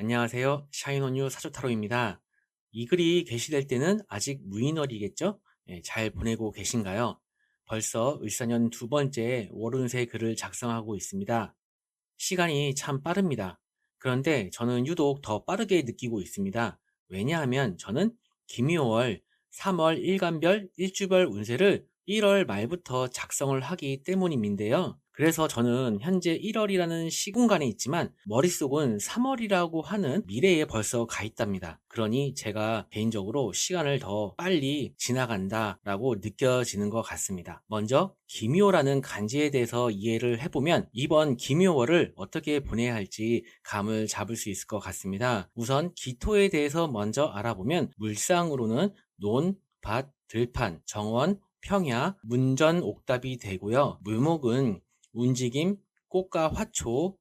안녕하세요. 샤인온유 사조타로입니다. 이 글이 게시될 때는 아직 무인월이겠죠? 잘 보내고 계신가요? 벌써 을사년 두 번째 월운세 글을 작성하고 있습니다. 시간이 참 빠릅니다. 그런데 저는 유독 더 빠르게 느끼고 있습니다. 왜냐하면 저는 김유월 3월 일간별 일주별 운세를 1월 말부터 작성을 하기 때문인데요. 그래서 저는 현재 1월이라는 시공간에 있지만 머릿속은 3월이라고 하는 미래에 벌써 가 있답니다. 그러니 제가 개인적으로 시간을 더 빨리 지나간다라고 느껴지는 것 같습니다. 먼저 기묘라는 간지에 대해서 이해를 해보면 이번 기묘월을 어떻게 보내야 할지 감을 잡을 수 있을 것 같습니다. 우선 기토에 대해서 먼저 알아보면 물상으로는 논, 밭, 들판, 정원, 평야, 문전, 옥답이 되고요. 묘목은 움직임, 꽃과 화초,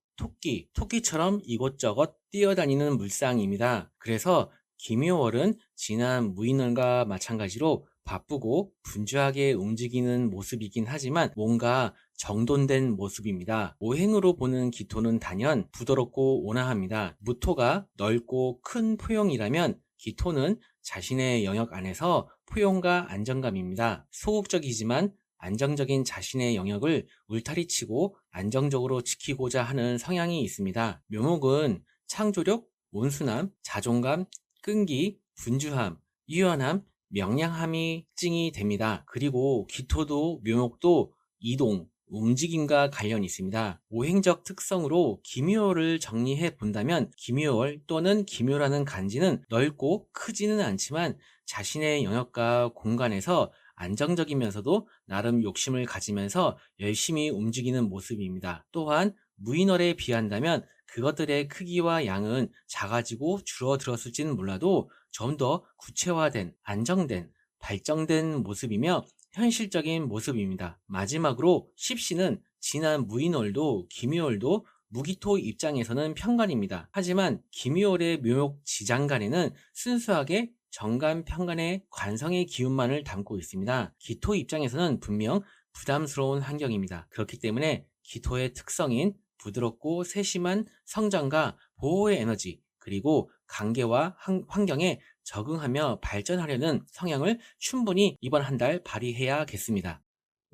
토끼처럼 이곳저곳 뛰어다니는 물상입니다. 그래서 기묘월은 지난 무인월과 마찬가지로 바쁘고 분주하게 움직이는 모습이긴 하지만 뭔가 정돈된 모습입니다. 오행으로 보는 기토는 단연 부드럽고 온화합니다. 무토가 넓고 큰 포용이라면 기토는 자신의 영역 안에서 포용과 안정감입니다. 소극적이지만 안정적인 자신의 영역을 울타리치고 안정적으로 지키고자 하는 성향이 있습니다. 묘목은 창조력, 온순함, 자존감, 끈기, 분주함, 유연함, 명량함이 특징이 됩니다. 그리고 기토도 묘목도 이동, 움직임과 관련이 있습니다. 오행적 특성으로 기묘를 정리해 본다면 기묘월 또는 기묘라는 간지는 넓고 크지는 않지만 자신의 영역과 공간에서 안정적이면서도 나름 욕심을 가지면서 열심히 움직이는 모습입니다. 또한 무인월에 비한다면 그것들의 크기와 양은 작아지고 줄어들었을지는 몰라도 좀 더 구체화된, 안정된, 발전된 모습이며 현실적인 모습입니다. 마지막으로 십시는 지난 무인월도 기묘월도 무기토 입장에서는 편간입니다. 하지만 기묘월의 묘목 지장간에는 순수하게 정간 편간의 관성의 기운만을 담고 있습니다. 기토 입장에서는 분명 부담스러운 환경입니다. 그렇기 때문에 기토의 특성인 부드럽고 세심한 성장과 보호의 에너지, 그리고 관계와 환경에 적응하며 발전하려는 성향을 충분히 이번 한 달 발휘해야겠습니다.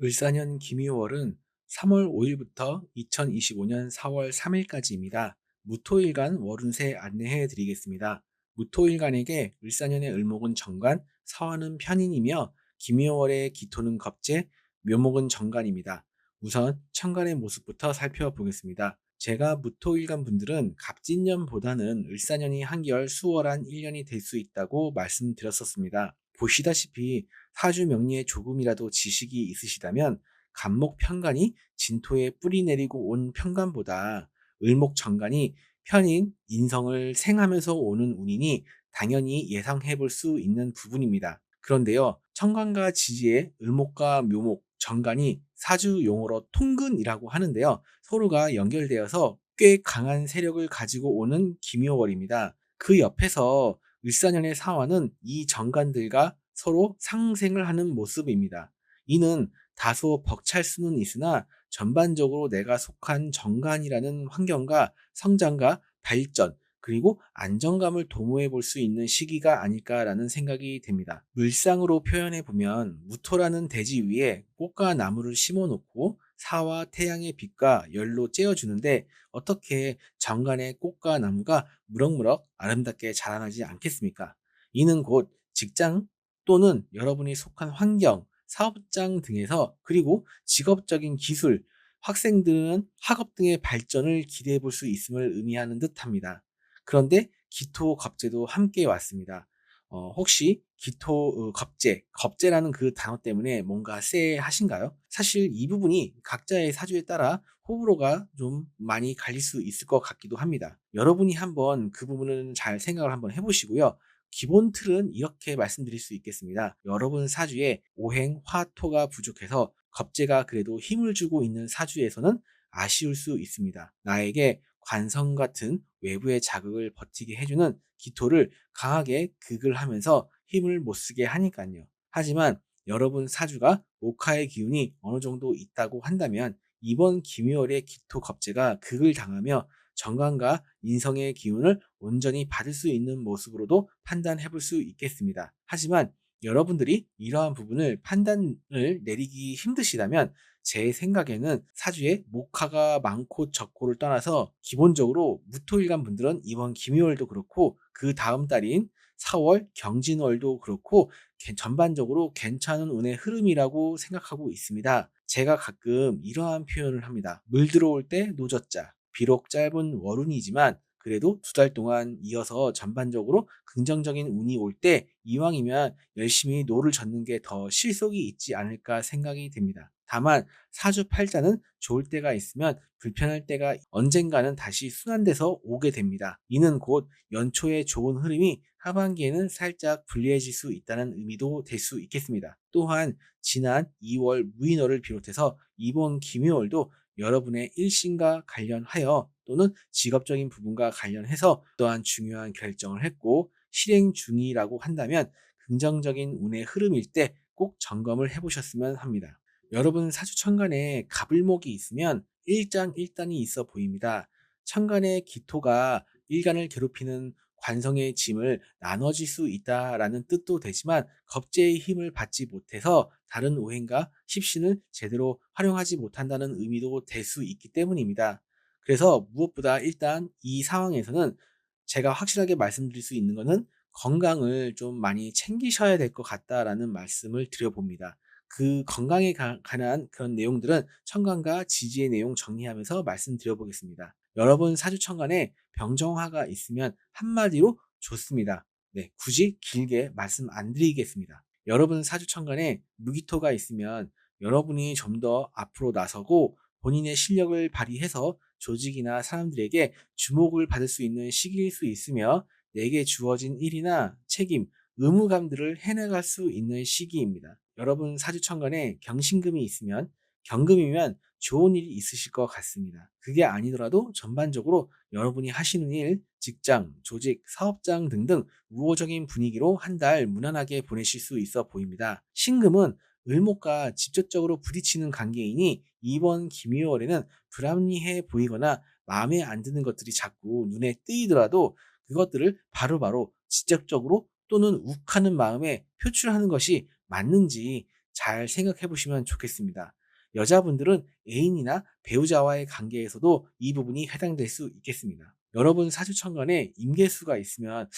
을사년 기묘월은 3월 5일부터 2025년 4월 3일까지입니다. 무토일간 월운세 안내해 드리겠습니다. 무토일간에게 을사년의 을목은 정관, 사화는 편인이며 기묘월의 기토는 겁재, 묘목은 정관입니다. 우선 천간의 모습부터 살펴보겠습니다. 제가 무토일간 분들은 갑진년보다는 을사년이 한결 수월한 1년이 될 수 있다고 말씀드렸었습니다. 보시다시피 사주 명리에 조금이라도 지식이 있으시다면 간목 편간이 진토에 뿌리 내리고 온 편간보다 을목 정간이 편인 인성을 생하면서 오는 운이니 당연히 예상해 볼 수 있는 부분입니다. 그런데요, 천간과 지지의 을목과 묘목, 정간이 사주 용어로 통근이라고 하는데요, 서로가 연결되어서 꽤 강한 세력을 가지고 오는 기묘월입니다. 그 옆에서 을사년의 사화는 이 정간들과 서로 상생을 하는 모습입니다. 이는 다소 벅찰 수는 있으나 전반적으로 내가 속한 정관이라는 환경과 성장과 발전, 그리고 안정감을 도모해 볼 수 있는 시기가 아닐까라는 생각이 됩니다. 물상으로 표현해 보면 무토라는 대지 위에 꽃과 나무를 심어 놓고 사와 태양의 빛과 열로 쬐어주는데 어떻게 정관의 꽃과 나무가 무럭무럭 아름답게 자라나지 않겠습니까? 이는 곧 직장 또는 여러분이 속한 환경, 사업장 등에서, 그리고 직업적인 기술, 학생들은 학업 등의 발전을 기대해 볼 수 있음을 의미하는 듯합니다. 그런데 기토 겁재도 함께 왔습니다. 혹시 기토 겁재라는 그 단어 때문에 뭔가 쎄하신가요? 사실 이 부분이 각자의 사주에 따라 호불호가 좀 많이 갈릴 수 있을 것 같기도 합니다. 여러분이 한번 그 부분은 잘 생각을 한번 해보시고요. 기본 틀은 이렇게 말씀드릴 수 있겠습니다. 여러분 사주에 오행, 화, 토가 부족해서 겁재가 그래도 힘을 주고 있는 사주에서는 아쉬울 수 있습니다. 나에게 관성 같은 외부의 자극을 버티게 해주는 기토를 강하게 극을 하면서 힘을 못 쓰게 하니까요. 하지만 여러분 사주가 목화의 기운이 어느 정도 있다고 한다면 이번 기묘월의 기토 겁재가 극을 당하며 정관과 인성의 기운을 온전히 받을 수 있는 모습으로도 판단해 볼 수 있겠습니다. 하지만 여러분들이 이러한 부분을 판단을 내리기 힘드시다면 제 생각에는 사주에 목화가 많고 적고를 떠나서 기본적으로 무토일간 분들은 이번 김유월도 그렇고 그 다음 달인 4월 경진월도 그렇고 전반적으로 괜찮은 운의 흐름이라고 생각하고 있습니다. 제가 가끔 이러한 표현을 합니다. 물 들어올 때 노젓자. 비록 짧은 월운이지만 그래도 2달 동안 이어서 전반적으로 긍정적인 운이 올 때 이왕이면 열심히 노를 젓는 게 더 실속이 있지 않을까 생각이 됩니다. 다만 사주팔자는 좋을 때가 있으면 불편할 때가 언젠가는 다시 순환돼서 오게 됩니다. 이는 곧 연초의 좋은 흐름이 하반기에는 살짝 불리해질 수 있다는 의미도 될 수 있겠습니다. 또한 지난 2월 무인월을 비롯해서 이번 김유월도 여러분의 일신과 관련하여 또는 직업적인 부분과 관련해서 또한 중요한 결정을 했고 실행 중이라고 한다면 긍정적인 운의 흐름일 때 꼭 점검을 해보셨으면 합니다. 여러분 사주 천간에 갑을목이 있으면 일장일단이 있어 보입니다. 천간의 기토가 일간을 괴롭히는 관성의 짐을 나눠질 수 있다라는 뜻도 되지만 겁재의 힘을 받지 못해서 다른 오행과 십신을 제대로 활용하지 못한다는 의미도 될 수 있기 때문입니다. 그래서 무엇보다 일단 이 상황에서는 제가 확실하게 말씀드릴 수 있는 것은 건강을 좀 많이 챙기셔야 될 것 같다라는 말씀을 드려봅니다. 그 건강에 관한 그런 내용들은 천간과 지지의 내용 정리하면서 말씀드려보겠습니다. 여러분 사주천간에 병정화가 있으면 한마디로 좋습니다. 네, 굳이 길게 말씀 안 드리겠습니다. 여러분 사주천간에 무기토가 있으면 여러분이 좀 더 앞으로 나서고 본인의 실력을 발휘해서 조직이나 사람들에게 주목을 받을 수 있는 시기일 수 있으며 내게 주어진 일이나 책임, 의무감들을 해나갈 수 있는 시기입니다. 여러분 사주천간에 경신금이 있으면 경금이면 좋은 일이 있으실 것 같습니다. 그게 아니더라도 전반적으로 여러분이 하시는 일, 직장, 조직, 사업장 등등 우호적인 분위기로 한 달 무난하게 보내실 수 있어 보입니다. 신금은 을목과 직접적으로 부딪히는 관계이니 이번 김유월에는 불합리해 보이거나 마음에 안 드는 것들이 자꾸 눈에 띄더라도 그것들을 바로바로 직접적으로 또는 욱하는 마음에 표출하는 것이 맞는지 잘 생각해 보시면 좋겠습니다. 여자분들은 애인이나 배우자와의 관계에서도 이 부분이 해당될 수 있겠습니다. 여러분 사주천간에 임계수가 있으면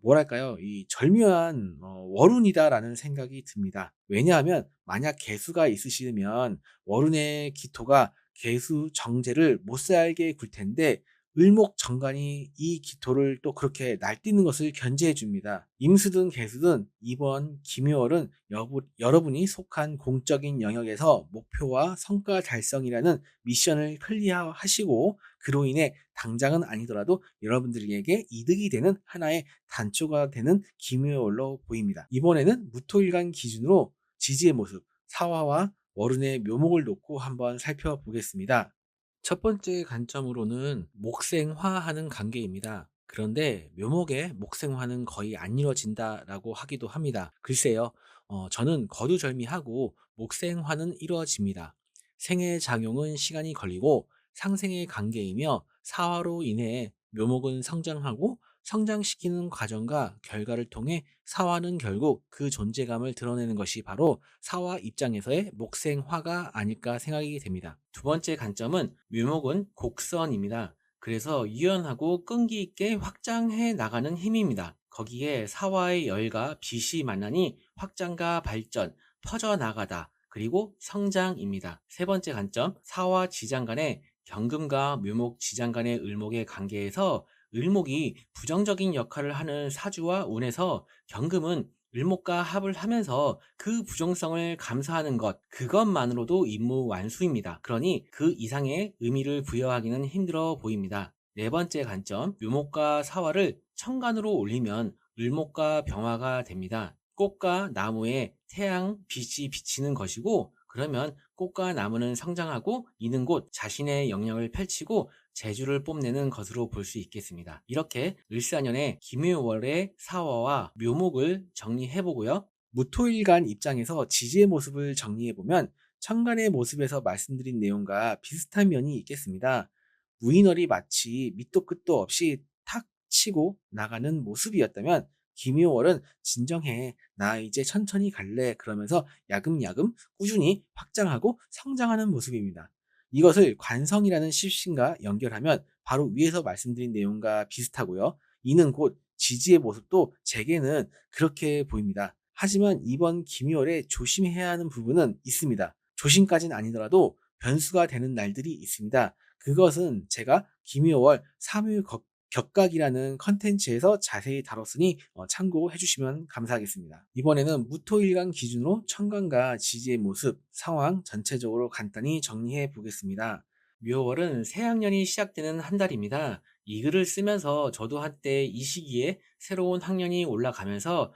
뭐랄까요, 이 절묘한 월운이다라는 생각이 듭니다. 왜냐하면 만약 계수가 있으시면 월운의 기토가 계수 정제를 못 살게 굴 텐데 을목 정관이 이 기토를 또 그렇게 날뛰는 것을 견제해 줍니다. 임수든 계수든 이번 김유월은 여러분이 속한 공적인 영역에서 목표와 성과 달성이라는 미션을 클리어하시고 그로 인해 당장은 아니더라도 여러분들에게 이득이 되는 하나의 단초가 되는 김유월로 보입니다. 이번에는 무토일간 기준으로 지지의 모습, 사화와 월운의 묘목을 놓고 한번 살펴보겠습니다. 첫 번째 관점으로는 목생화하는 관계입니다. 그런데 묘목의 목생화는 거의 안 이루어진다라고 하기도 합니다. 글쎄요, 저는 거두절미하고 목생화는 이루어집니다. 생의 작용은 시간이 걸리고 상생의 관계이며 사화로 인해 묘목은 성장하고 성장시키는 과정과 결과를 통해 사화는 결국 그 존재감을 드러내는 것이 바로 사화 입장에서의 목생화가 아닐까 생각이 됩니다. 두 번째 관점은 묘목은 곡선입니다. 그래서 유연하고 끈기 있게 확장해 나가는 힘입니다. 거기에 사화의 열과 빛이 만나니 확장과 발전, 퍼져나가다, 그리고 성장입니다. 세 번째 관점, 사화 지장 간의 경금과 묘목 지장 간의 을목의 관계에서 을목이 부정적인 역할을 하는 사주와 운에서 경금은 을목과 합을 하면서 그 부정성을 감수하는 것, 그것만으로도 임무 완수입니다. 그러니 그 이상의 의미를 부여하기는 힘들어 보입니다. 네 번째 관점, 묘목과 사화를 천간으로 올리면 을목과 병화가 됩니다. 꽃과 나무에 태양 빛이 비치는 것이고, 그러면 꽃과 나무는 성장하고 이는 곧 자신의 영역을 펼치고 재주를 뽐내는 것으로 볼 수 있겠습니다. 이렇게 을사년의 김유월의 사화와 묘목을 정리해보고요. 무토일간 입장에서 지지의 모습을 정리해보면 천간의 모습에서 말씀드린 내용과 비슷한 면이 있겠습니다. 무인월이 마치 밑도 끝도 없이 탁 치고 나가는 모습이었다면 김효월은 진정해. 나 이제 천천히 갈래. 그러면서 야금야금 꾸준히 확장하고 성장하는 모습입니다. 이것을 관성이라는 십신과 연결하면 바로 위에서 말씀드린 내용과 비슷하고요. 이는 곧 지지의 모습도 제게는 그렇게 보입니다. 하지만 이번 김효월에 조심해야 하는 부분은 있습니다. 조심까지는 아니더라도 변수가 되는 날들이 있습니다. 그것은 제가 김효월 3일 격각이라는 컨텐츠에서 자세히 다뤘으니 참고해 주시면 감사하겠습니다. 이번에는 무토일간 기준으로 천간과 지지의 모습, 상황 전체적으로 간단히 정리해 보겠습니다. 묘월은 새학년이 시작되는 한 달입니다. 이 글을 쓰면서 저도 한때 이 시기에 새로운 학년이 올라가면서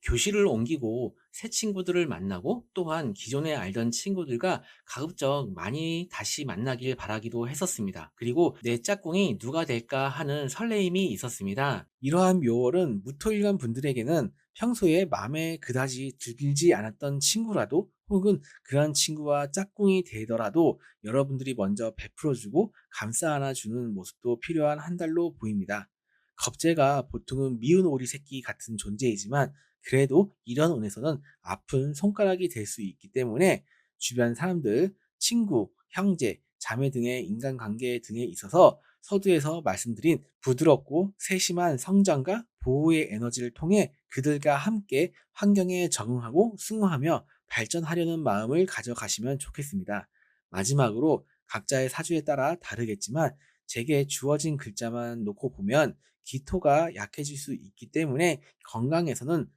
교실을 옮기고 새 친구들을 만나고 또한 기존에 알던 친구들과 가급적 많이 다시 만나길 바라기도 했었습니다. 그리고 내 짝꿍이 누가 될까 하는 설레임이 있었습니다. 이러한 묘월은 무토일간 분들에게는 평소에 마음에 그다지 들지 않았던 친구라도 혹은 그런 친구와 짝꿍이 되더라도 여러분들이 먼저 베풀어주고 감싸 안아주는 모습도 필요한 한 달로 보입니다. 겁재가 보통은 미운 오리 새끼 같은 존재이지만 그래도 이런 운에서는 아픈 손가락이 될 수 있기 때문에 주변 사람들, 친구, 형제, 자매 등의 인간관계 등에 있어서 서두에서 말씀드린 부드럽고 세심한 성장과 보호의 에너지를 통해 그들과 함께 환경에 적응하고 승화하며 발전하려는 마음을 가져가시면 좋겠습니다. 마지막으로 각자의 사주에 따라 다르겠지만 제게 주어진 글자만 놓고 보면 기토가 약해질 수 있기 때문에 건강에서는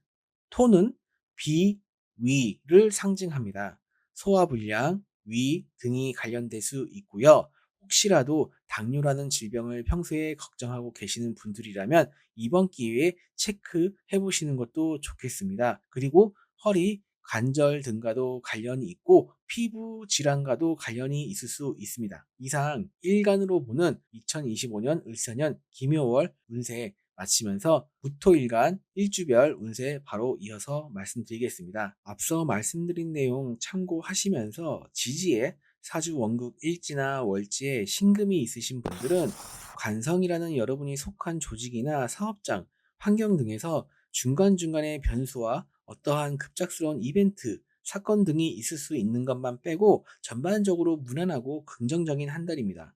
토는 비, 위를 상징합니다. 소화불량, 위 등이 관련될 수 있고요. 혹시라도 당뇨라는 질병을 평소에 걱정하고 계시는 분들이라면 이번 기회에 체크해 보시는 것도 좋겠습니다. 그리고 허리, 관절 등과도 관련이 있고 피부 질환과도 관련이 있을 수 있습니다. 이상 일간으로 보는 2025년 을사년 김효월 운세 마치면서 무토일간 일주별 운세 바로 이어서 말씀드리겠습니다. 앞서 말씀드린 내용 참고하시면서 지지에 사주 원국 일지나 월지에 신금이 있으신 분들은 관성이라는 여러분이 속한 조직이나 사업장, 환경 등에서 중간중간에 변수와 어떠한 급작스러운 이벤트, 사건 등이 있을 수 있는 것만 빼고 전반적으로 무난하고 긍정적인 한 달입니다.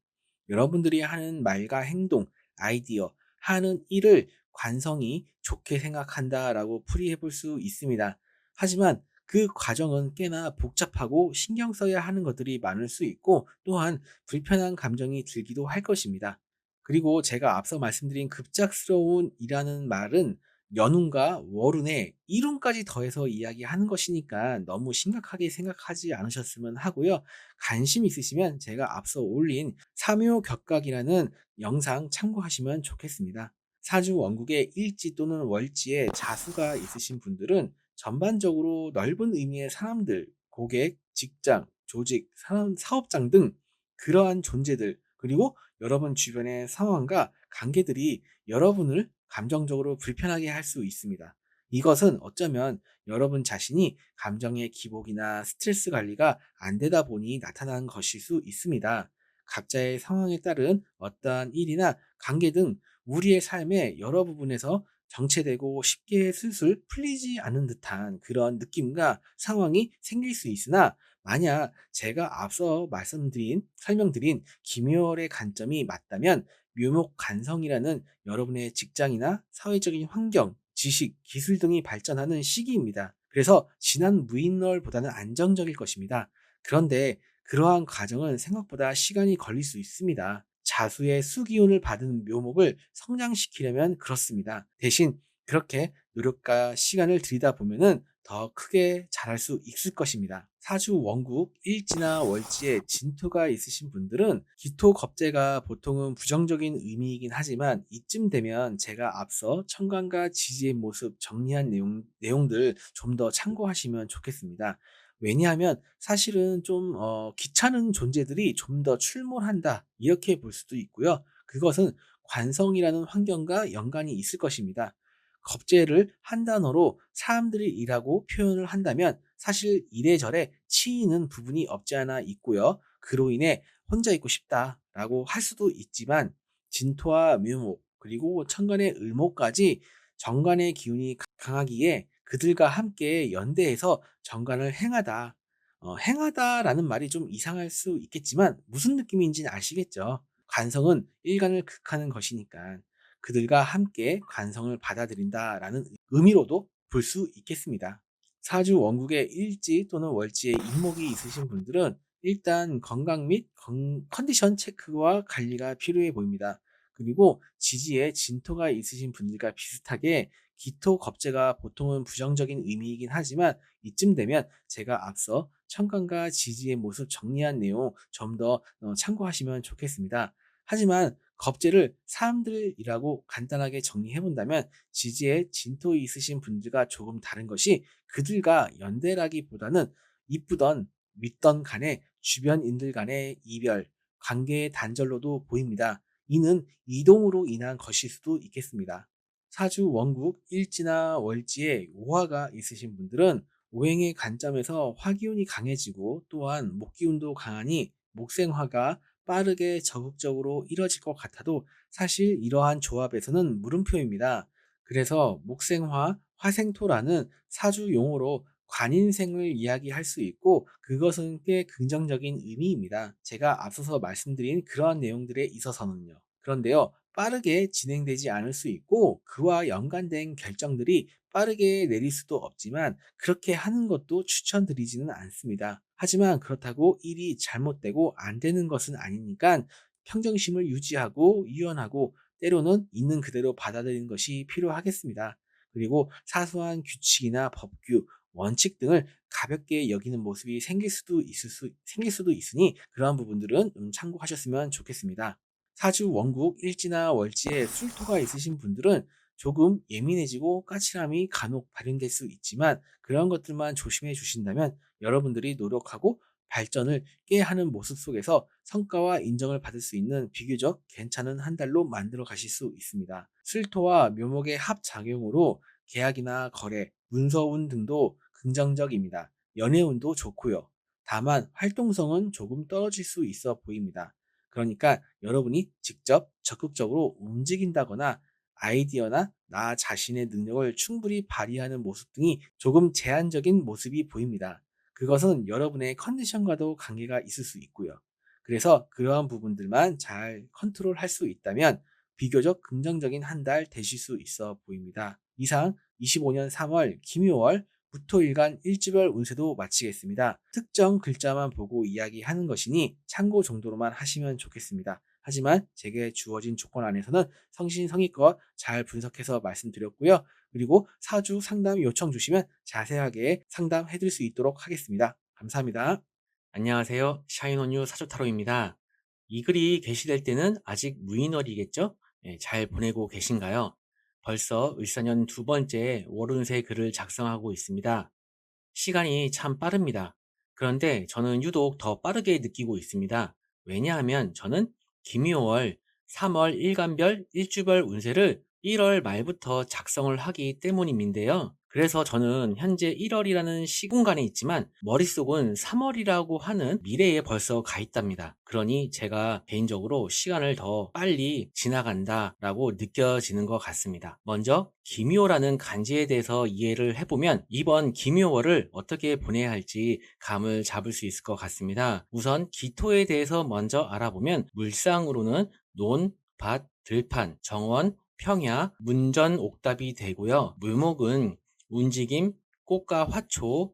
여러분들이 하는 말과 행동, 아이디어, 하는 일을 관성이 좋게 생각한다라고 풀이해 볼 수 있습니다. 하지만 그 과정은 꽤나 복잡하고 신경 써야 하는 것들이 많을 수 있고 또한 불편한 감정이 들기도 할 것입니다. 그리고 제가 앞서 말씀드린 급작스러운 이라는 말은 연운과 월운에 이룬까지 더해서 이야기하는 것이니까 너무 심각하게 생각하지 않으셨으면 하고요. 관심 있으시면 제가 앞서 올린 삼묘격각이라는 영상 참고하시면 좋겠습니다. 사주 원국에 일지 또는 월지에 자수가 있으신 분들은 전반적으로 넓은 의미의 사람들, 고객, 직장, 조직, 사업장 등 그러한 존재들, 그리고 여러분 주변의 상황과 관계들이 여러분을 감정적으로 불편하게 할 수 있습니다. 이것은 어쩌면 여러분 자신이 감정의 기복이나 스트레스 관리가 안 되다 보니 나타난 것일 수 있습니다. 각자의 상황에 따른 어떠한 일이나 관계 등 우리의 삶의 여러 부분에서 정체되고 쉽게 슬슬 풀리지 않은 듯한 그런 느낌과 상황이 생길 수 있으나 만약 제가 앞서 설명드린 김효월의 관점이 맞다면 묘목간성이라는 여러분의 직장이나 사회적인 환경, 지식, 기술 등이 발전하는 시기입니다. 그래서 지난 무인월보다는 안정적일 것입니다. 그런데 그러한 과정은 생각보다 시간이 걸릴 수 있습니다. 자수의 수기운을 받은 묘목을 성장시키려면 그렇습니다. 대신 그렇게 노력과 시간을 들이다 보면은 더 크게 자랄 수 있을 것입니다. 사주 원국 일지나 월지에 진토가 있으신 분들은 기토 겁재가 보통은 부정적인 의미이긴 하지만 이쯤 되면 제가 앞서 천간과 지지의 모습 정리한 내용들 좀 더 참고하시면 좋겠습니다. 왜냐하면 사실은 좀 귀찮은 존재들이 좀 더 출몰한다 이렇게 볼 수도 있고요. 그것은 관성이라는 환경과 연관이 있을 것입니다. 겁재를 한 단어로 사람들이 일하고 표현을 한다면 사실 이래저래 치이는 부분이 없지 않아 있고요. 그로 인해 혼자 있고 싶다 라고 할 수도 있지만 진토와 묘목 그리고 천간의 을목까지 정관의 기운이 강하기에 그들과 함께 연대해서 정관을 행하다. 행하다라는 말이 좀 이상할 수 있겠지만 무슨 느낌인지는 아시겠죠? 관성은 일간을 극하는 것이니까 그들과 함께 관성을 받아들인다라는 의미로도 볼 수 있겠습니다. 사주 원국에 일지 또는 월지에 인목이 있으신 분들은 일단 건강 및 컨디션 체크와 관리가 필요해 보입니다. 그리고 지지에 진토가 있으신 분들과 비슷하게 기토 겁재가 보통은 부정적인 의미이긴 하지만 이쯤 되면 제가 앞서 천간과 지지의 모습 정리한 내용 좀 더 참고하시면 좋겠습니다. 하지만 겁재를 사람들이라고 간단하게 정리해 본다면 지지에 진토 있으신 분들과 조금 다른 것이 그들과 연대라기보다는 이쁘던 믿던 간에 주변인들 간의 이별, 관계의 단절로도 보입니다. 이는 이동으로 인한 것일 수도 있겠습니다. 사주 원국 일지나 월지에 오화가 있으신 분들은 오행의 관점에서 화기운이 강해지고 또한 목기운도 강하니 목생화가 빠르게 적극적으로 이뤄질 것 같아도 사실 이러한 조합에서는 물음표입니다. 그래서 목생화, 화생토라는 사주 용어로 관인생을 이야기할 수 있고 그것은 꽤 긍정적인 의미입니다. 제가 앞서서 말씀드린 그러한 내용들에 있어서는요. 그런데요, 빠르게 진행되지 않을 수 있고 그와 연관된 결정들이 빠르게 내릴 수도 없지만 그렇게 하는 것도 추천드리지는 않습니다. 하지만 그렇다고 일이 잘못되고 안 되는 것은 아니니까 평정심을 유지하고 유연하고 때로는 있는 그대로 받아들이는 것이 필요하겠습니다. 그리고 사소한 규칙이나 법규, 원칙 등을 가볍게 여기는 모습이 생길 수도 있으니 그러한 부분들은 참고하셨으면 좋겠습니다. 사주 원국 일지나 월지에 술토가 있으신 분들은 조금 예민해지고 까칠함이 간혹 발현될 수 있지만 그런 것들만 조심해 주신다면 여러분들이 노력하고 발전을 꾀하는 모습 속에서 성과와 인정을 받을 수 있는 비교적 괜찮은 한 달로 만들어 가실 수 있습니다. 술토와 묘목의 합작용으로 계약이나 거래, 문서운 등도 긍정적입니다. 연애운도 좋고요. 다만 활동성은 조금 떨어질 수 있어 보입니다. 그러니까 여러분이 직접 적극적으로 움직인다거나 아이디어나 나 자신의 능력을 충분히 발휘하는 모습 등이 조금 제한적인 모습이 보입니다. 그것은 여러분의 컨디션과도 관계가 있을 수 있고요. 그래서 그러한 부분들만 잘 컨트롤할 수 있다면 비교적 긍정적인 한 달 되실 수 있어 보입니다. 이상 25년 3월 김효월 무토일간 일주별 운세도 마치겠습니다. 특정 글자만 보고 이야기하는 것이니 참고 정도로만 하시면 좋겠습니다. 하지만 제게 주어진 조건 안에서는 성심성의껏 잘 분석해서 말씀드렸고요. 그리고 사주 상담 요청 주시면 자세하게 상담해 드릴 수 있도록 하겠습니다. 감사합니다. 안녕하세요. 샤인온유 사조타로입니다. 이 글이 게시될 때는 아직 무인월이겠죠? 잘 보내고 계신가요? 벌써 을사년 두 번째 월운세 글을 작성하고 있습니다. 시간이 참 빠릅니다. 그런데 저는 유독 더 빠르게 느끼고 있습니다. 왜냐하면 저는 김유월 3월 일간별 일주별 운세를 1월 말부터 작성을 하기 때문인데요. 그래서 저는 현재 1월이라는 시공간에 있지만 머릿속은 3월이라고 하는 미래에 벌써 가 있답니다. 그러니 제가 개인적으로 시간을 더 빨리 지나간다라고 느껴지는 것 같습니다. 먼저 기묘라는 간지에 대해서 이해를 해보면 이번 기묘월을 어떻게 보내야 할지 감을 잡을 수 있을 것 같습니다. 우선 기토에 대해서 먼저 알아보면 물상으로는 논, 밭, 들판, 정원, 평야, 문전, 옥답이 되고요. 묘목은 움직임, 꽃과 화초,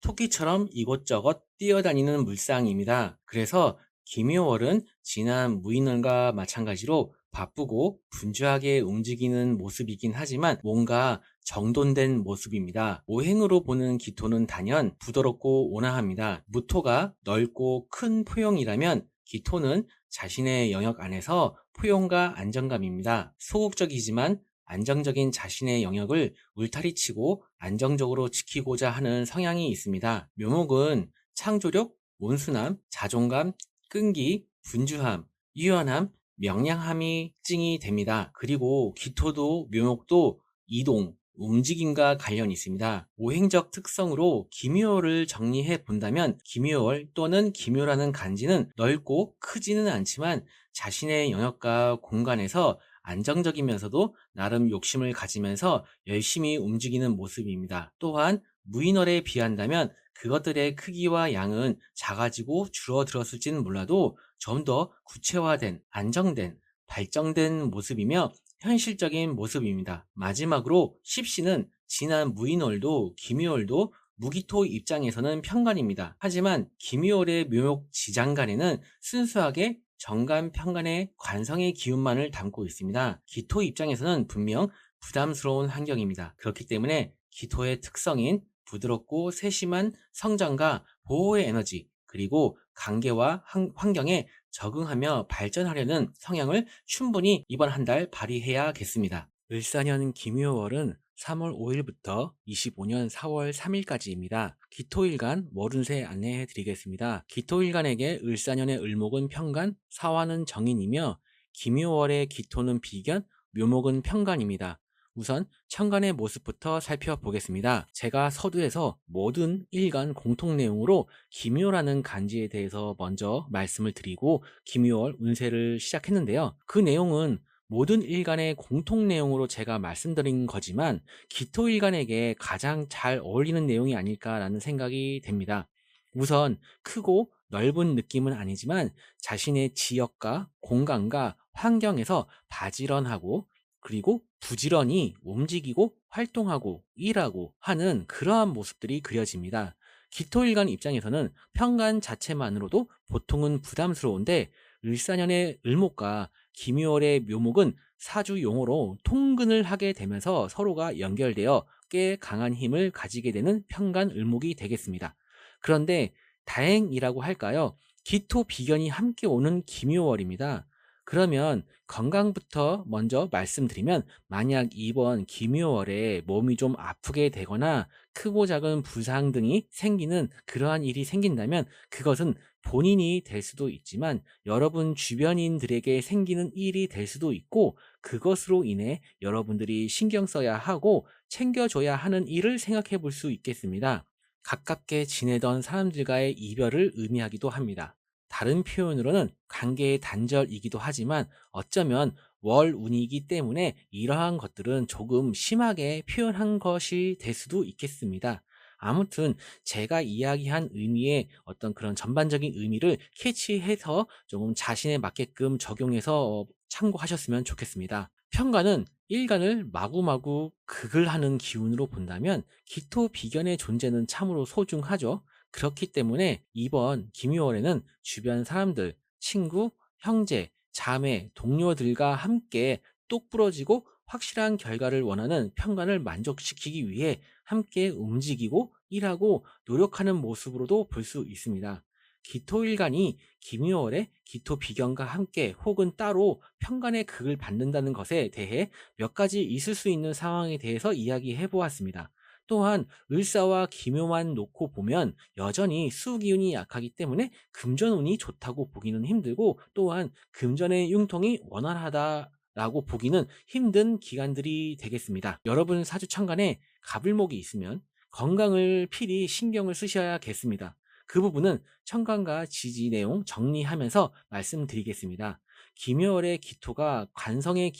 토끼처럼 이곳저곳 뛰어다니는 물상입니다. 그래서 기묘월은 지난 무인월과 마찬가지로 바쁘고 분주하게 움직이는 모습이긴 하지만 뭔가 정돈된 모습입니다. 오행으로 보는 기토는 단연 부드럽고 온화합니다. 무토가 넓고 큰 포용이라면 기토는 자신의 영역 안에서 포용과 안정감입니다. 소극적이지만 안정적인 자신의 영역을 울타리치고 안정적으로 지키고자 하는 성향이 있습니다. 묘목은 창조력, 온순함, 자존감, 끈기, 분주함, 유연함, 명량함이 특징이 됩니다. 그리고 기토도 묘목도 이동, 움직임과 관련이 있습니다. 오행적 특성으로 기묘월을 정리해 본다면 기묘월 또는 기묘라는 간지는 넓고 크지는 않지만 자신의 영역과 공간에서 안정적이면서도 나름 욕심을 가지면서 열심히 움직이는 모습입니다. 또한 무인월에 비한다면 그것들의 크기와 양은 작아지고 줄어들었을지는 몰라도 좀 더 구체화된, 안정된, 발전된 모습이며 현실적인 모습입니다. 마지막으로 십시는 지난 무인월도 기묘월도 무기토 입장에서는 편간입니다. 하지만 기묘월의 묘목 지장간에는 순수하게 정간 편간의 관성의 기운만을 담고 있습니다. 기토 입장에서는 분명 부담스러운 환경입니다. 그렇기 때문에 기토의 특성인 부드럽고 세심한 성장과 보호의 에너지, 그리고 관계와 환경에 적응하며 발전하려는 성향을 충분히 이번 한 달 발휘해야겠습니다. 을사년 기묘월은 3월 5일부터 25년 4월 3일까지입니다. 기토일간 월운세 안내해 드리겠습니다. 기토일간에게 을사년의 을목은 편간, 사화는 정인이며 기묘월의 기토는 비견, 묘목은 편간입니다. 우선 천간의 모습부터 살펴보겠습니다. 제가 서두에서 모든 일간 공통 내용으로 기묘라는 간지에 대해서 먼저 말씀을 드리고 기묘월 운세를 시작했는데요. 그 내용은 모든 일간의 공통 내용으로 제가 말씀드린 거지만 기토일간에게 가장 잘 어울리는 내용이 아닐까라는 생각이 됩니다. 우선 크고 넓은 느낌은 아니지만 자신의 지역과 공간과 환경에서 바지런하고 그리고 부지런히 움직이고 활동하고 일하고 하는 그러한 모습들이 그려집니다. 기토일간 입장에서는 편간 자체만으로도 보통은 부담스러운데 을사년의 을목과 기묘월의 묘목은 사주 용어로 통근을 하게 되면서 서로가 연결되어 꽤 강한 힘을 가지게 되는 편간 을목이 되겠습니다. 그런데 다행이라고 할까요? 기토 비견이 함께 오는 기묘월입니다. 그러면 건강부터 먼저 말씀드리면 만약 이번 기묘월에 몸이 좀 아프게 되거나 크고 작은 부상 등이 생기는 그러한 일이 생긴다면 그것은 본인이 될 수도 있지만 여러분 주변인들에게 생기는 일이 될 수도 있고 그것으로 인해 여러분들이 신경 써야 하고 챙겨줘야 하는 일을 생각해 볼 수 있겠습니다. 가깝게 지내던 사람들과의 이별을 의미하기도 합니다. 다른 표현으로는 관계의 단절이기도 하지만 어쩌면 월운이기 때문에 이러한 것들은 조금 심하게 표현한 것이 될 수도 있겠습니다. 아무튼 제가 이야기한 의미의 어떤 그런 전반적인 의미를 캐치해서 조금 자신에 맞게끔 적용해서 참고하셨으면 좋겠습니다. 평가는 일간을 마구마구 극을 하는 기운으로 본다면 기토 비견의 존재는 참으로 소중하죠. 그렇기 때문에 이번 기묘월에는 주변 사람들, 친구, 형제, 자매, 동료들과 함께 똑부러지고 확실한 결과를 원하는 평간을 만족시키기 위해 함께 움직이고 일하고 노력하는 모습으로도 볼 수 있습니다. 기토일간이 기묘월에 기토 비견과 함께 혹은 따로 평간의 극을 받는다는 것에 대해 몇 가지 있을 수 있는 상황에 대해서 이야기해 보았습니다. 또한 을사와 기묘만 놓고 보면 여전히 수기운이 약하기 때문에 금전운이 좋다고 보기는 힘들고 또한 금전의 융통이 원활하다라고 보기는 힘든 기간들이 되겠습니다. 여러분 사주 천간에 갑을목이 있으면 건강을 필히 신경을 쓰셔야겠습니다. 그 부분은 천간과 지지 내용 정리하면서 말씀드리겠습니다. 기묘월의 기토가 관성의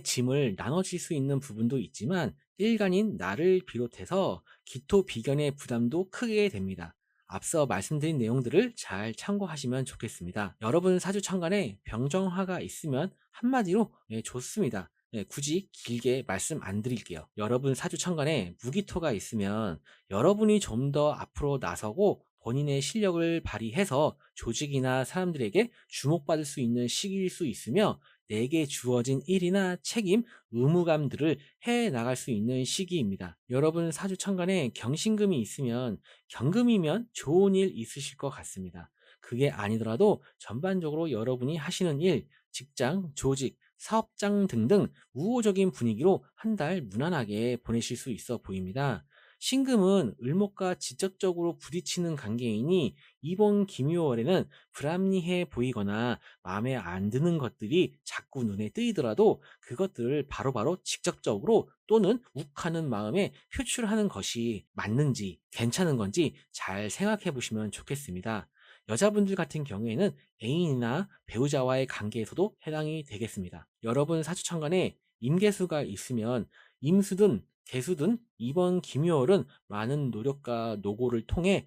짐을 나눠질 수 있는 부분도 있지만 일간인 나를 비롯해서 기토 비견의 부담도 크게 됩니다. 앞서 말씀드린 내용들을 잘 참고하시면 좋겠습니다. 여러분 사주 천간에 병정화가 있으면 한마디로 좋습니다. 굳이 길게 말씀 안 드릴게요. 여러분 사주 천간에 무기토가 있으면 여러분이 좀 더 앞으로 나서고 본인의 실력을 발휘해서 조직이나 사람들에게 주목받을 수 있는 시기일 수 있으며 내게 주어진 일이나 책임, 의무감들을 해 나갈 수 있는 시기입니다. 여러분 사주 천간에 경신금이 있으면 경금이면 좋은 일 있으실 것 같습니다. 그게 아니더라도 전반적으로 여러분이 하시는 일, 직장, 조직, 사업장 등등 우호적인 분위기로 한 달 무난하게 보내실 수 있어 보입니다. 신금은 을목과 직접적으로 부딪히는 관계이니 이번 김유월에는 불합리해 보이거나 마음에 안 드는 것들이 자꾸 눈에 뜨이더라도 그것들을 바로바로 직접적으로 또는 욱하는 마음에 표출하는 것이 맞는지 괜찮은 건지 잘 생각해 보시면 좋겠습니다. 여자분들 같은 경우에는 애인이나 배우자와의 관계에서도 해당이 되겠습니다. 여러분 사주천간에 임계수가 있으면 임수든 개수든 이번 김요월은 많은 노력과 노고를 통해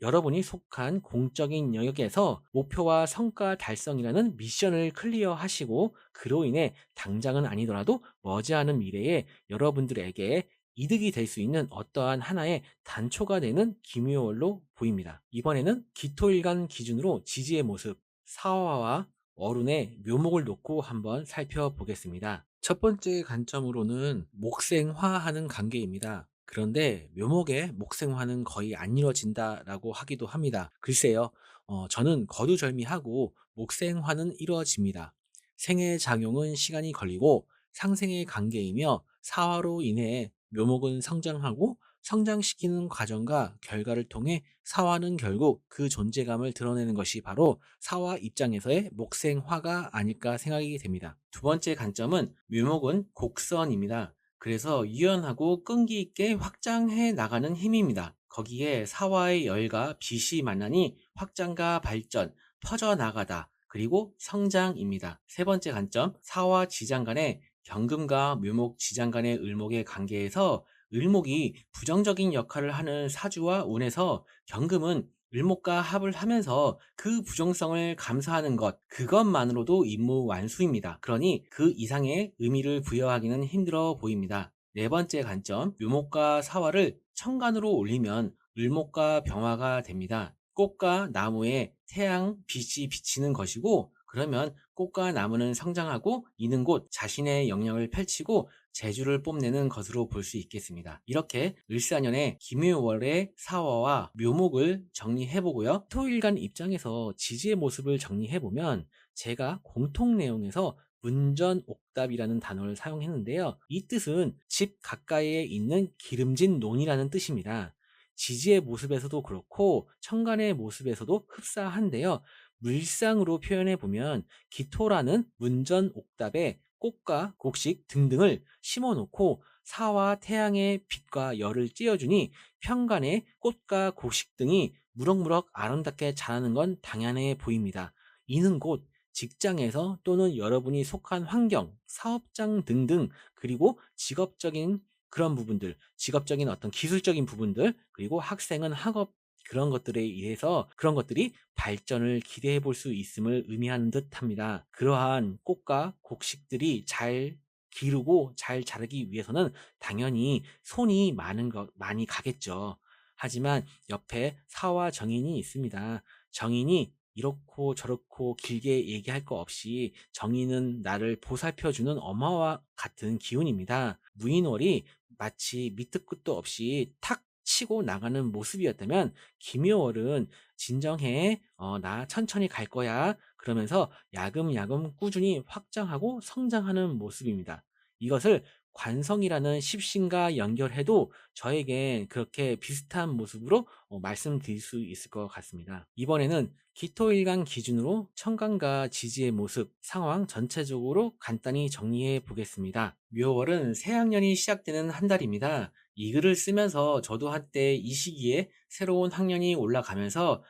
여러분이 속한 공적인 영역에서 목표와 성과 달성이라는 미션을 클리어하시고 그로 인해 당장은 아니더라도 머지않은 미래에 여러분들에게 이득이 될 수 있는 어떠한 하나의 단초가 되는 김요월로 보입니다. 이번에는 기토일간 기준으로 지지의 모습, 사화와 어룬의 묘목을 놓고 한번 살펴보겠습니다. 첫 번째 관점으로는 목생화하는 관계입니다. 그런데 묘목의 목생화는 거의 안 이루어진다라고 하기도 합니다. 글쎄요, 저는 거두절미하고 목생화는 이루어집니다. 생의 작용은 시간이 걸리고 상생의 관계이며 사화로 인해 묘목은 성장하고 성장시키는 과정과 결과를 통해 사화는 결국 그 존재감을 드러내는 것이 바로 사화 입장에서의 목생화가 아닐까 생각이 됩니다. 두 번째 관점은 묘목은 곡선입니다. 그래서 유연하고 끈기 있게 확장해 나가는 힘입니다. 거기에 사화의 열과 빛이 만나니 확장과 발전, 퍼져나가다, 그리고 성장입니다. 세 번째 관점, 사화 지장 간의 경금과 묘목 지장 간의 을목의 관계에서 을목이 부정적인 역할을 하는 사주와 운에서 경금은 을목과 합을 하면서 그 부정성을 감수하는 것, 그것만으로도 임무 완수입니다. 그러니 그 이상의 의미를 부여하기는 힘들어 보입니다. 네 번째 관점, 묘목과 사화를 천간으로 올리면 을목과 병화가 됩니다. 꽃과 나무에 태양 빛이 비치는 것이고, 그러면 꽃과 나무는 성장하고 이는 곧 자신의 영역을 펼치고 재주를 뽐내는 것으로 볼 수 있겠습니다. 이렇게 을사년의 김유월의 사화와 묘목을 정리해보고요. 토일간 입장에서 지지의 모습을 정리해보면 제가 공통 내용에서 문전옥답이라는 단어를 사용했는데요. 이 뜻은 집 가까이에 있는 기름진 논이라는 뜻입니다. 지지의 모습에서도 그렇고 천간의 모습에서도 흡사한데요. 물상으로 표현해 보면 기토라는 문전옥답에 꽃과 곡식 등등을 심어 놓고 사와 태양의 빛과 열을 쬐어주니 평간에 꽃과 곡식 등이 무럭무럭 아름답게 자라는 건 당연해 보입니다. 이는 곧 직장에서 또는 여러분이 속한 환경, 사업장 등등 그리고 직업적인 그런 부분들, 직업적인 어떤 기술적인 부분들, 그리고 학생은 학업 그런 것들에 의해서 그런 것들이 발전을 기대해 볼 수 있음을 의미하는 듯 합니다. 그러한 꽃과 곡식들이 잘 기르고 잘 자라기 위해서는 당연히 손이 많이 가겠죠. 하지만 옆에 사와 정인이 있습니다. 정인이 이렇고 저렇고 길게 얘기할 거 없이 정인은 나를 보살펴주는 엄마와 같은 기운입니다. 무인월이 마치 밑도 끝도 없이 탁 치고 나가는 모습이었다면 김효월은 진정해, 나 천천히 갈 거야. 그러면서 야금야금 꾸준히 확장하고 성장하는 모습입니다. 이것을 관성이라는 십신과 연결해도 저에게 그렇게 비슷한 모습으로 말씀드릴 수 있을 것 같습니다. 이번에는 기토일간 기준으로 천간과 지지의 모습, 상황 전체적으로 간단히 정리해 보겠습니다. 묘월은 새학년이 시작되는 한 달입니다. 이 글을 쓰면서 저도 한때 이 시기에 새로운 학년이 올라가면서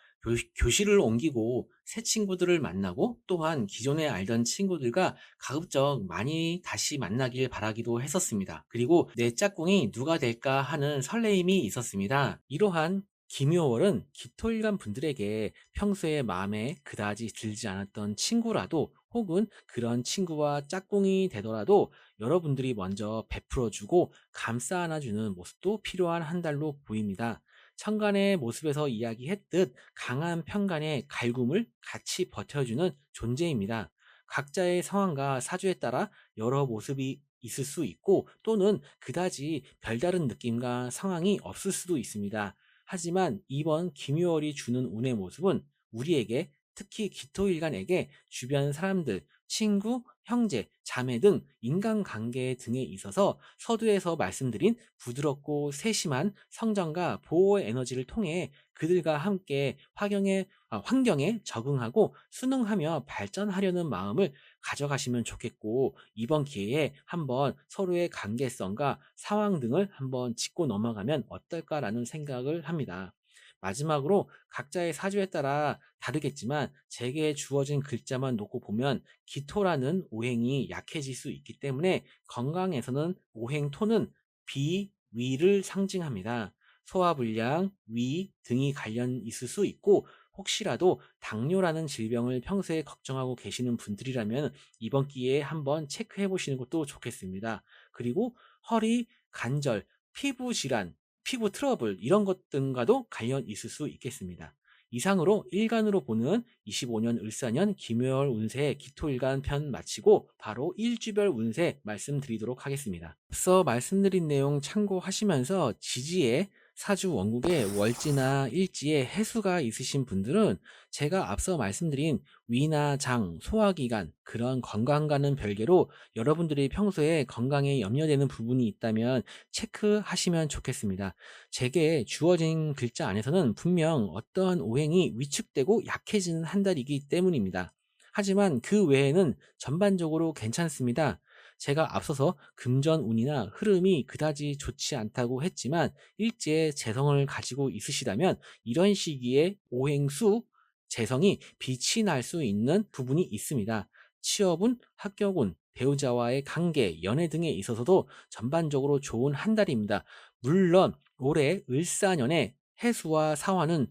교실을 옮기고 새 친구들을 만나고 또한 기존에 알던 친구들과 가급적 많이 다시 만나길 바라기도 했었습니다. 그리고 내 짝꿍이 누가 될까 하는 설레임이 있었습니다. 이러한 김효월은 기토일간 분들에게 평소에 마음에 그다지 들지 않았던 친구라도 혹은 그런 친구와 짝꿍이 되더라도 여러분들이 먼저 베풀어주고 감싸 안아주는 모습도 필요한 한 달로 보입니다. 천간의 모습에서 이야기했듯 강한 편간의 갈굼을 같이 버텨주는 존재입니다. 각자의 상황과 사주에 따라 여러 모습이 있을 수 있고 또는 그다지 별다른 느낌과 상황이 없을 수도 있습니다. 하지만 이번 김유월이 주는 운의 모습은 우리에게 특히 기토일간에게 주변 사람들 친구, 형제, 자매 등 인간관계 등에 있어서 서두에서 말씀드린 부드럽고 세심한 성장과 보호의 에너지를 통해 그들과 함께 환경에 적응하고 순응하며 발전하려는 마음을 가져가시면 좋겠고, 이번 기회에 한번 서로의 관계성과 상황 등을 한번 짚고 넘어가면 어떨까라는 생각을 합니다. 마지막으로 각자의 사주에 따라 다르겠지만 제게 주어진 글자만 놓고 보면 기토라는 오행이 약해질 수 있기 때문에 건강에서는 오행토는 비, 위를 상징합니다. 소화불량, 위 등이 관련 있을 수 있고, 혹시라도 당뇨라는 질병을 평소에 걱정하고 계시는 분들이라면 이번 기회에 한번 체크해 보시는 것도 좋겠습니다. 그리고 허리, 관절, 피부 질환, 피부 트러블 이런 것 등과도 관련 있을 수 있겠습니다. 이상으로 일간으로 보는 25년 을사년 김묘월 운세 기토일간 편 마치고 바로 일주별 운세 말씀드리도록 하겠습니다. 앞서 말씀드린 내용 참고하시면서 지지에 사주 원국에 월지나 일지에 해수가 있으신 분들은 제가 앞서 말씀드린 위나 장, 소화기관 그런 건강과는 별개로 여러분들이 평소에 건강에 염려되는 부분이 있다면 체크하시면 좋겠습니다. 제게 주어진 글자 안에서는 분명 어떠한 오행이 위축되고 약해지는 한 달이기 때문입니다. 하지만 그 외에는 전반적으로 괜찮습니다. 제가 앞서서 금전운이나 흐름이 그다지 좋지 않다고 했지만 일제의 재성을 가지고 있으시다면 이런 시기에 오행수, 재성이 빛이 날 수 있는 부분이 있습니다. 취업운, 합격운, 배우자와의 관계, 연애 등에 있어서도 전반적으로 좋은 한 달입니다. 물론 올해 을사년에 해수와 사화는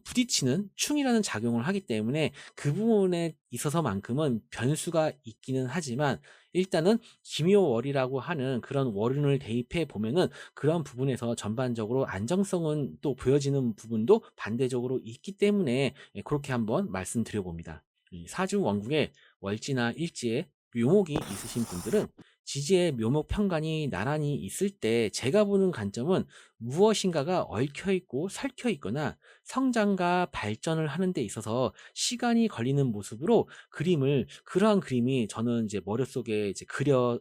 부딪히는 충이라는 작용을 하기 때문에 그 부분에 있어서만큼은 변수가 있기는 하지만 일단은 기묘월이라고 하는 그런 월운을 대입해 보면은 그런 부분에서 전반적으로 안정성은 또 보여지는 부분도 반대적으로 있기 때문에 그렇게 한번 말씀드려 봅니다. 이 사주 원국에 월지나 일지에 묘목이 있으신 분들은 지지의 묘목 편관이 나란히 있을 때 제가 보는 관점은 무엇인가가 얽혀 있고 설켜 있거나 성장과 발전을 하는 데 있어서 시간이 걸리는 모습으로 그러한 그림이 저는 이제 머릿속에 이제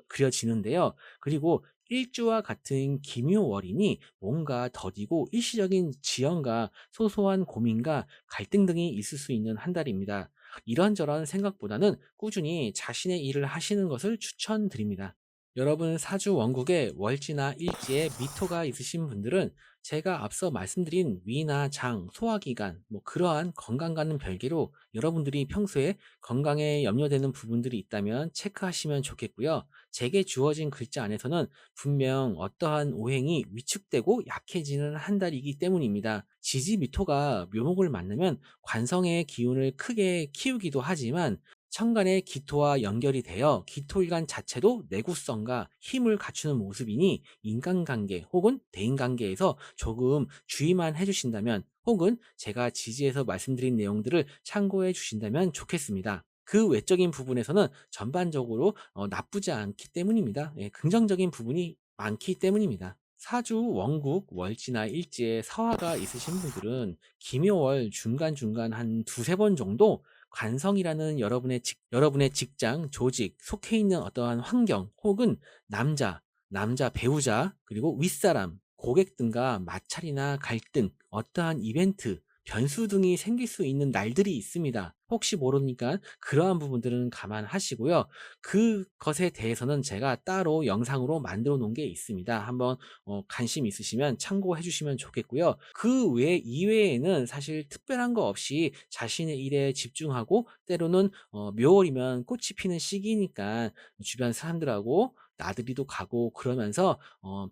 그려지는데요. 그리고 일주와 같은 기묘월이니 뭔가 더디고 일시적인 지연과 소소한 고민과 갈등 등이 있을 수 있는 한 달입니다. 이런저런 생각보다는 꾸준히 자신의 일을 하시는 것을 추천드립니다. 여러분 사주 원국에 월지나 일지에 미토가 있으신 분들은 제가 앞서 말씀드린 위나 장, 소화기관, 그러한 건강과는 별개로 여러분들이 평소에 건강에 염려되는 부분들이 있다면 체크하시면 좋겠고요. 제게 주어진 글자 안에서는 분명 어떠한 오행이 위축되고 약해지는 한 달이기 때문입니다. 지지 미토가 묘목을 만나면 관성의 기운을 크게 키우기도 하지만 천간의 기토와 연결이 되어 기토일간 자체도 내구성과 힘을 갖추는 모습이니 인간관계 혹은 대인관계에서 조금 주의만 해주신다면 혹은 제가 지지에서 말씀드린 내용들을 참고해 주신다면 좋겠습니다. 그 외적인 부분에서는 전반적으로 나쁘지 않기 때문입니다. 예, 긍정적인 부분이 많기 때문입니다. 사주, 원국, 월지나 일지에 사화가 있으신 분들은 기묘월 중간중간 한 두세 번 정도 관성이라는 여러분의 직장, 조직, 속해 있는 어떠한 환경 혹은 남자 배우자 그리고 윗사람, 고객 등과 마찰이나 갈등, 어떠한 이벤트, 변수 등이 생길 수 있는 날들이 있습니다. 혹시 모르니까 그러한 부분들은 감안하시고요. 그것에 대해서는 제가 따로 영상으로 만들어 놓은 게 있습니다. 한번 관심 있으시면 참고해 주시면 좋겠고요. 그 외 이외에는 사실 특별한 거 없이 자신의 일에 집중하고 때로는 묘월이면 꽃이 피는 시기니까 주변 사람들하고 나들이도 가고 그러면서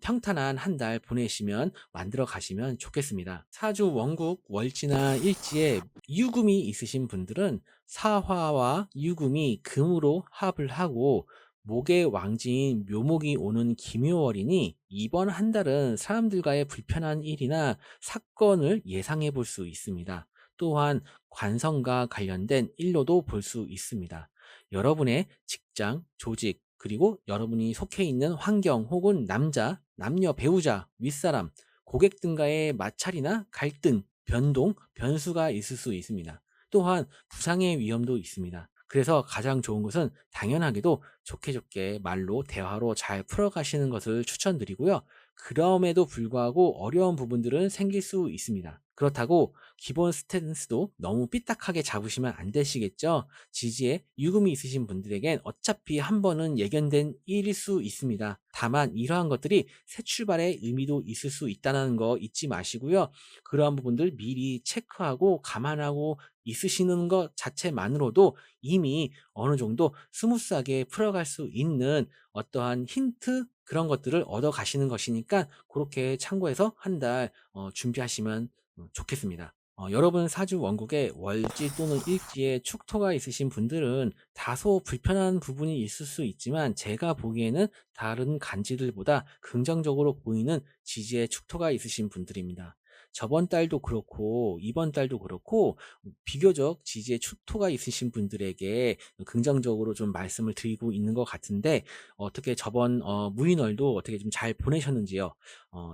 평탄한 한 달 보내시면 만들어 가시면 좋겠습니다. 사주 원국 월지나 일지에 유금이 있으신 분들은 사화와 유금이 금으로 합을 하고 목의 왕지인 묘목이 오는 기묘월이니 이번 한 달은 사람들과의 불편한 일이나 사건을 예상해 볼 수 있습니다. 또한 관성과 관련된 일로도 볼 수 있습니다. 여러분의 직장, 조직, 그리고 여러분이 속해 있는 환경 혹은 남녀, 배우자, 윗사람, 고객 등과의 마찰이나 갈등, 변동, 변수가 있을 수 있습니다. 또한 부상의 위험도 있습니다. 그래서 가장 좋은 것은 당연하게도 좋게 좋게 말로 대화로 잘 풀어가시는 것을 추천드리고요. 그럼에도 불구하고 어려운 부분들은 생길 수 있습니다. 그렇다고 기본 스탠스도 너무 삐딱하게 잡으시면 안 되시겠죠? 지지에 유금이 있으신 분들에겐 어차피 한 번은 예견된 일일 수 있습니다. 다만 이러한 것들이 새 출발의 의미도 있을 수 있다는 거 잊지 마시고요. 그러한 부분들 미리 체크하고 감안하고 있으시는 것 자체만으로도 이미 어느 정도 스무스하게 풀어갈 수 있는 어떠한 힌트 그런 것들을 얻어 가시는 것이니까 그렇게 참고해서 한 달 준비하시면 좋겠습니다. 여러분 사주 원국에 월지 또는 일지에 축토가 있으신 분들은 다소 불편한 부분이 있을 수 있지만 제가 보기에는 다른 간지들보다 긍정적으로 보이는 지지에 축토가 있으신 분들입니다. 저번 달도 그렇고 이번 달도 그렇고 비교적 지지에 축토가 있으신 분들에게 긍정적으로 좀 말씀을 드리고 있는 것 같은데 어떻게 저번 무인월도 어떻게 좀 잘 보내셨는지요?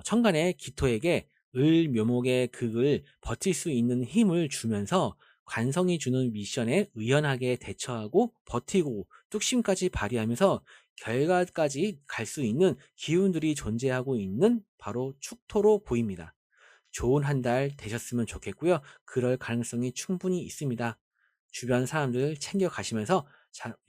천간의 기토에게 을 묘목의 극을 버틸 수 있는 힘을 주면서 관성이 주는 미션에 의연하게 대처하고 버티고 뚝심까지 발휘하면서 결과까지 갈 수 있는 기운들이 존재하고 있는 바로 축토로 보입니다. 좋은 한 달 되셨으면 좋겠고요. 그럴 가능성이 충분히 있습니다. 주변 사람들 챙겨 가시면서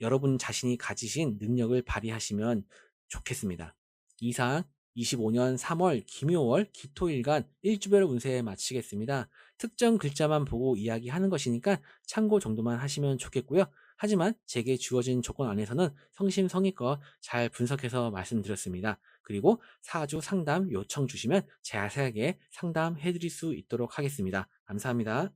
여러분 자신이 가지신 능력을 발휘하시면 좋겠습니다. 이상 25년 3월 김효월 기토일간 일주별 운세 마치겠습니다. 특정 글자만 보고 이야기하는 것이니까 참고 정도만 하시면 좋겠고요. 하지만 제게 주어진 조건 안에서는 성심성의껏 잘 분석해서 말씀드렸습니다. 그리고 사주 상담 요청 주시면 자세하게 상담해 드릴 수 있도록 하겠습니다. 감사합니다.